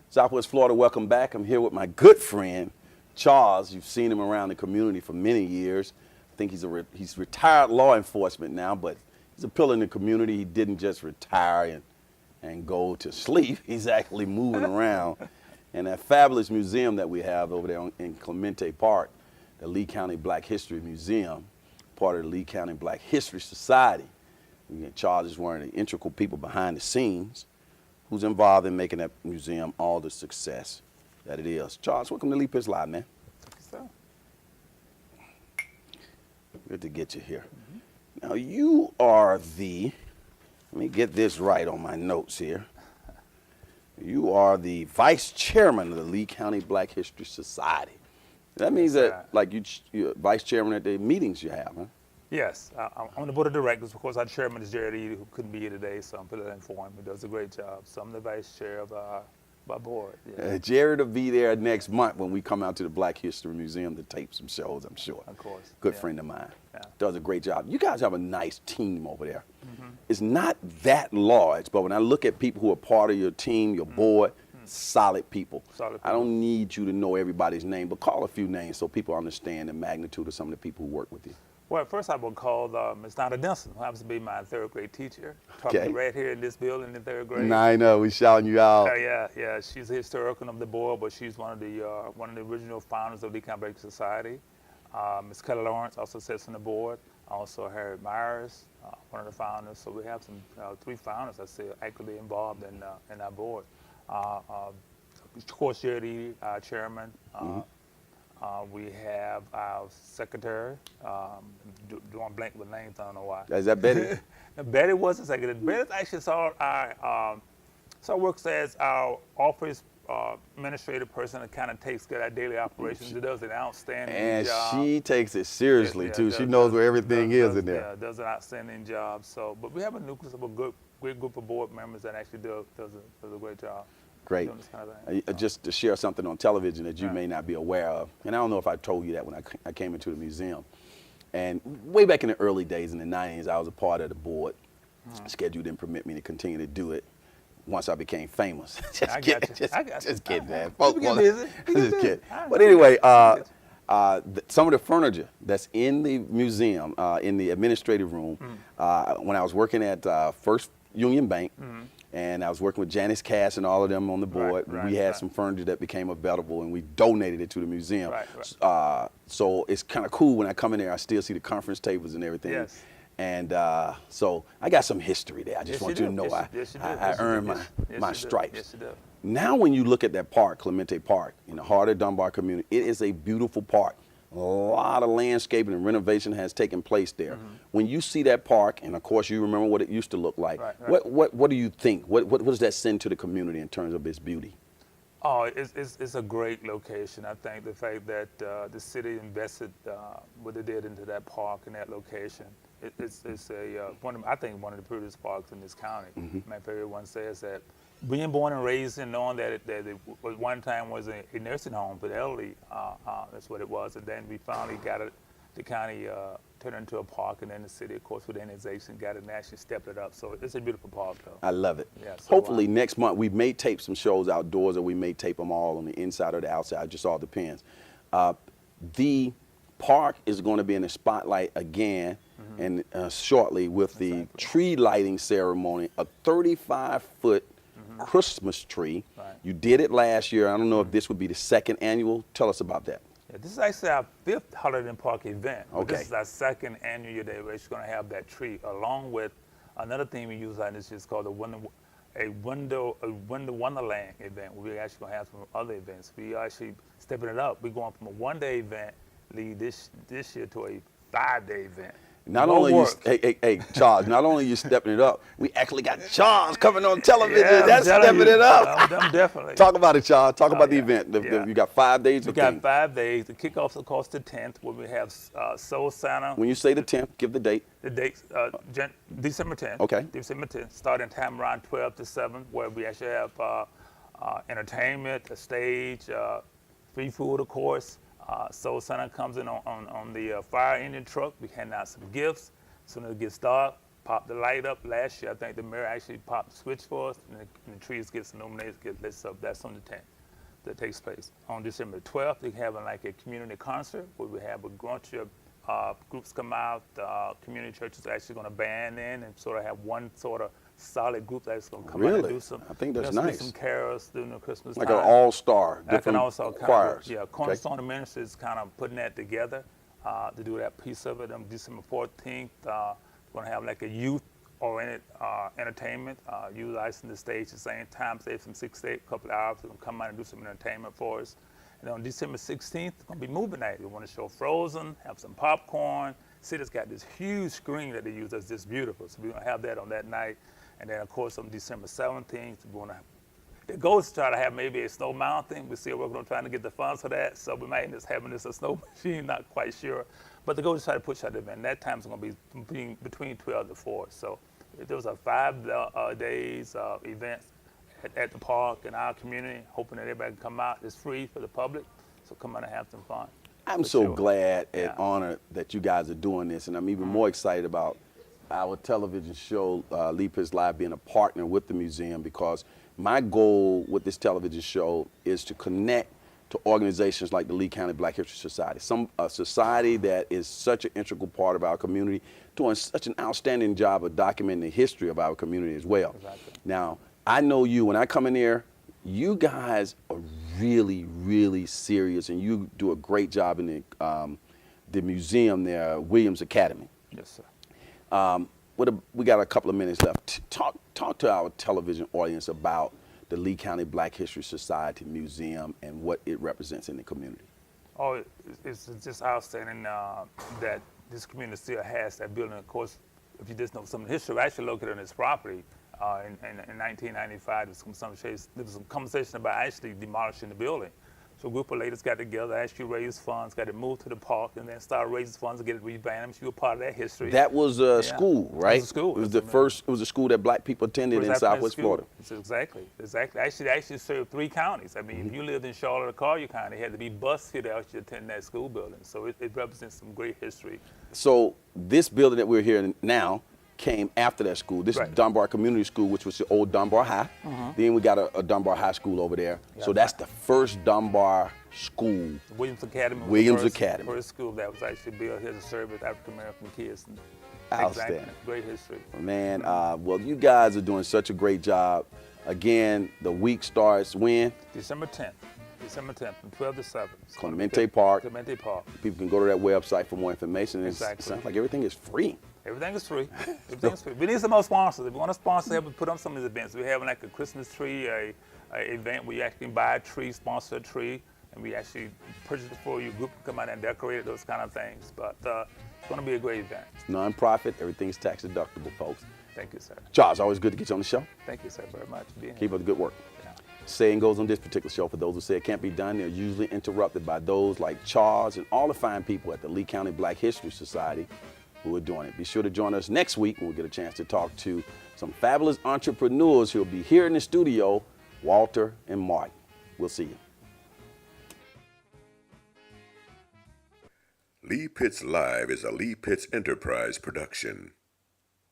Southwest Florida, welcome back. I'm here with my good friend, Charles. You've seen him around the community for many years. I think he's retired law enforcement now, but he's a pillar in the community. He didn't just retire and go to sleep. He's actually moving around. And that fabulous museum that we have over there in Clemente Park, the Lee County Black History Museum, part of the Lee County Black History Society. Charles is one of the integral people behind the scenes who's involved in making that museum all the success that it is. Charles, welcome to Lee Pitts Live, man. Thank you, sir. Good to get you here. Now, you are the, let me get this right on my notes here. You are the vice chairman of the Lee County Black History Society. That means that, like, you're vice chairman at the meetings you have, huh? Yes, I'm on the board of directors. Of course, our chairman is Jared Eady, who couldn't be here today, so I'm filling in for him. He does a great job. So I'm the vice chair of our board. Yeah. Jared will be there next month when we come out to the Black History Museum to tape some shows, I'm sure. Of course. Good friend of mine. Yeah. Does a great job. You guys have a nice team over there. It's not that large, but when I look at people who are part of your team, your board, solid people. I don't need you to know everybody's name, but call a few names so people understand the magnitude of some of the people who work with you. Well, first I would call Ms. Donna Denson, who happens to be my third grade teacher. Taught me right here in this building in third grade. I know, we shouting you out. Yeah. She's a historian of the board, but she's one of the original founders of the Lee County Black Society. Ms. Kelly Lawrence also sits on the board. Also Harry Myers, one of the founders. So we have some 3 founders I say actively involved in our board. Of course, Jared Eady, our chairman. We have our secretary, doing blank with names, I don't know why. Is that Betty? Betty was the secretary. Betty actually works as our office administrative person that kind of takes care of our daily operations. She does an outstanding job. And she takes it seriously, too. She knows where everything is in there. Yeah, does an outstanding job. So, but we have a nucleus of a great group of board members that actually does a great job. Great. Just to share something on television that you may not be aware of, and I don't know if I told you that when I came into the museum. And way back in the early days in the 90s, I was a part of the board. Schedule didn't permit me to continue to do it once I became famous. Just kidding, man. Just kidding. But anyway, some of the furniture that's in the museum, in the administrative room, when I was working at First Union Bank, and I was working with Janice Cass and all of them on the board. We had some furniture that became available, and we donated it to the museum. So it's kind of cool when I come in there, I still see the conference tables and everything. Yes. And so I got some history there. I just want you to know I earned my stripes. Yes, you do. Now when you look at that park, Clemente Park, in the heart of Dunbar community, it is a beautiful park. A lot of landscaping and renovation has taken place there. When you see that park, and of course you remember what it used to look like, what do you think? What does that send to the community in terms of its beauty? Oh, it's a great location. I think the fact that the city invested what they did into that park and that location, it's I think one of the prettiest parks in this county. Everyone says that. Being born and raised and knowing that it one time was a nursing home for the elderly, that's what it was. And then we finally got it, the county turned it into a park, and then the city, of course, with the annexation, got it and actually stepped it up. So it's a beautiful park, though. I love it. Yeah, so hopefully next month, we may tape some shows outdoors, or we may tape them all on the inside or the outside. It just all depends. The park is going to be in the spotlight again, and shortly with the tree lighting ceremony, a 35-foot Christmas tree. You did it last year. I don't know if this would be the 2nd annual. Tell us about that. Yeah, this is actually our 5th Holiday in Park event. Okay. This is our 2nd annual year that we're actually going to have that tree, along with another thing we use on this is called a window wonderland event. We're actually going to have some other events. We actually stepping it up. We're going from a 1-day event this year to a 5-day event. Not only hey, Charles, not only are you stepping it up, we actually got Charles coming on television. That's stepping it up. I'm definitely. Talk about it, Charles. Talk about the event. You got 5 days. We got 5 days. The kickoff's of course the 10th, where we have Soul Santa. When you say the 10th, give the date. The date's December 10th. Okay. December 10th, starting time around 12 to 7, where we actually have entertainment, a stage, free food, of course. Soul Santa comes in on the fire engine truck. We hand out some gifts. As soon as it gets dark, popped the light up last year. I think the mayor actually popped the switch for us, and the trees gets illuminated, get lit up. That's on the 10th. That takes place. On December 12th, they're having like a community concert where we have a bunch of groups come out. Community churches are actually going to band in and sort of have one sort of solid group that's going to come out and do some. I think that's do nice. some carols during the Christmas Like time. an all-star, That can different also choirs. Kind of, Cornerstone Ministry is kind of putting that together to do that piece of it. On December 14th, we're going to have like a youth-oriented entertainment, utilizing the stage at the same time, say from 6 to 8, a couple of hours, they're going to come out and do some entertainment for us. And on December 16th, it's going to be movie night. We want to show Frozen, have some popcorn. City's got this huge screen that they use that's just beautiful. So we're going to have that on that night. And then, of course, on December 17th, we're going to the goal is to try to have maybe a snow mountain. We're still working on trying to get the funds for that. So we might end up having this a snow machine, not quite sure. But the goal is to try to push out the event. That time is going to be between 12 to 4. So those are 5 days of events at the park in our community, hoping that everybody can come out. It's free for the public, so come out and have some fun. I'm so glad and honored that you guys are doing this, and I'm even more excited about our television show, Lee Pitts Live, being a partner with the museum, because my goal with this television show is to connect to organizations like the Lee County Black History Society, a society that is such an integral part of our community, doing such an outstanding job of documenting the history of our community as well. Exactly. Now, I know you, when I come in here, you guys are really, really serious, and you do a great job in the museum there, Williams Academy. Yes, sir. We got a couple of minutes left. Talk to our television audience about the Lee County Black History Society Museum and what it represents in the community. Oh, it's just outstanding that this community still has that building. Of course, if you just know some of the history, we're actually located on this property. In 1995, there was some conversation about actually demolishing the building. So a group of ladies got together, actually raised funds, got it moved to the park, and then started raising funds to get it revamped. You were part of that history. That was a school, right? It was a school. It was the first. It was a school that black people attended in Southwest Florida. Exactly. Actually served 3 counties. I mean, if you lived in Charlotte or Collier County, you had to be bused here to actually attend that school building. So it represents some great history. So this building that we're here in now came after that school. This is Dunbar Community School, which was the old Dunbar High. Then we got a Dunbar High School over there. So that's the first Dunbar school. Williams Academy was the first school that was actually built here to serve with African American kids. Outstanding. Exactly. Great history. Man, well, you guys are doing such a great job. Again, the week starts when? December 10th. December 10th from 12 to 7. Clemente Park. Clemente Park. People can go to that website for more information. Exactly. It sounds like everything is free. Everything is free. Everything is free. We need some more sponsors. If we want to sponsor, help us put on some of these events. We're having like a Christmas tree, a event where you actually can buy a tree, sponsor a tree, and we actually purchase it for you. Group can come out and decorate it, those kind of things. But it's going to be a great event. It's non-profit. Everything's tax deductible, folks. Thank you, sir. Charles, always good to get you on the show. Thank you, sir, very much for being here. Keep up the good work. Yeah. Saying goes on this particular show, for those who say it can't be done, they're usually interrupted by those like Charles and all the fine people at the Lee County Black History Society who are doing it. Be sure to join us next week when we get a chance to talk to some fabulous entrepreneurs who will be here in the studio, Walter and Martin. We'll see you. Lee Pitts Live is a Lee Pitts Enterprise production.